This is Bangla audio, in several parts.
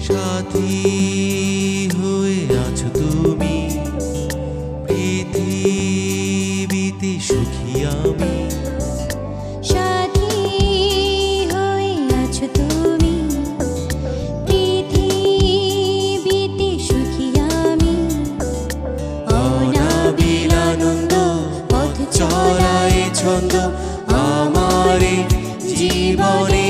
সাথী হয়ে আছো তুমি, পৃথিবীতে সুখী আমি। সাথী হয়ে আছো তুমি, পৃথিবীতে সুখী আমি। অনাবিল আনন্দ পথ চলায় ছন্দ আমারে জীবনে।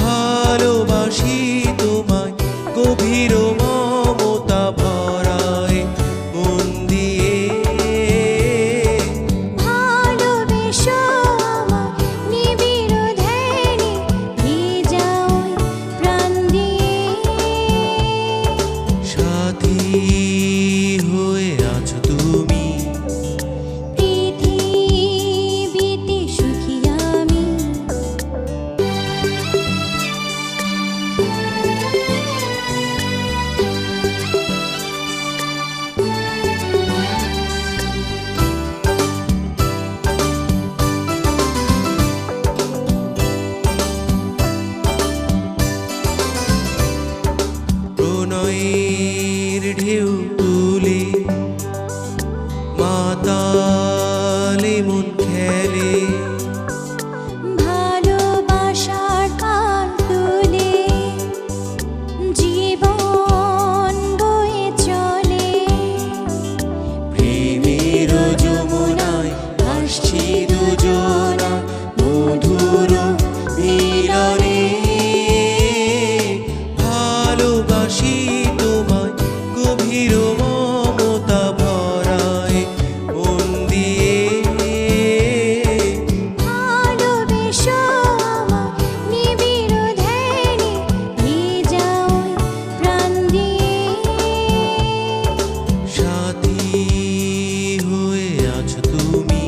ভালোবাসি তোমায় গভীর মমতা ভরায় মন দিয়ে। ভালোবেসো আমায় নিবিড় ধ্যানে, ভিজাও প্রাণ দিয়ে। সাথী হয়ে আছো তুমি, পৃথিবীতে সুখী আমি। প্রণয়ের ঢেউ তুলে মাতালে মন খেলে। ভালোবাসার পাল তুলে জীবন বয়ে চলে। প্রেমের যমুনায় ভাসছি দুজনা মধুর মিলনে। ভালোবাসি তোমায় গভীর মমতা ভরায় মন দিয়ে। ভালোবেসো আমায় নিবিড় ধ্যানে, ভিজাও প্রাণ দিয়ে। সাথী হয়ে আছো তুমি,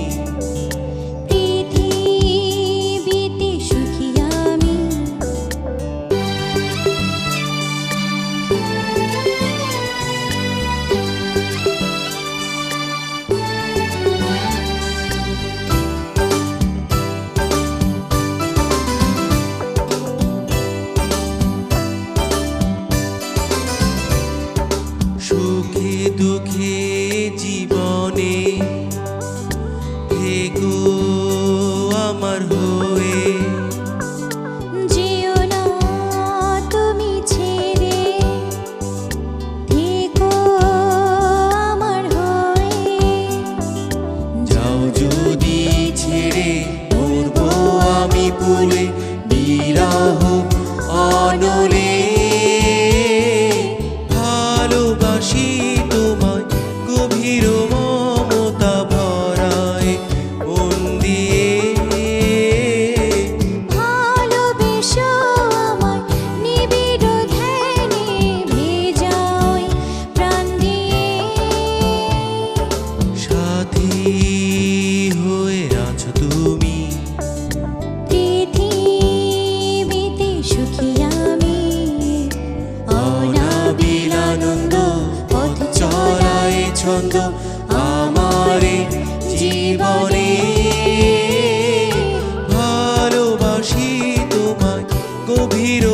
পৃথিবীতে সুখী আমি। সুখে দুঃখে জীবনে থেকো আমার হয়ে। যেও না তুমি ছেড়ে, থেকো আমার হয়ে। যাও যদি ছেড়ে মরবো আমি পুড়ে বিরহ অনলে। ভালোবাসি তোমায় গভীর মমতা ভরায় মন দিয়ে। ভালোবেসো আমায় নিবিড় ধ্যানে, ভিজাও প্রাণ দিয়ে। সাথী হয়ে আছো তুমি, পৃথিবীতে সুখী আমি। অনাবিল আনন্দ পথ চলায় ছন্দ আমারে জীবনে। ভালোবাসি তোমায় গভীর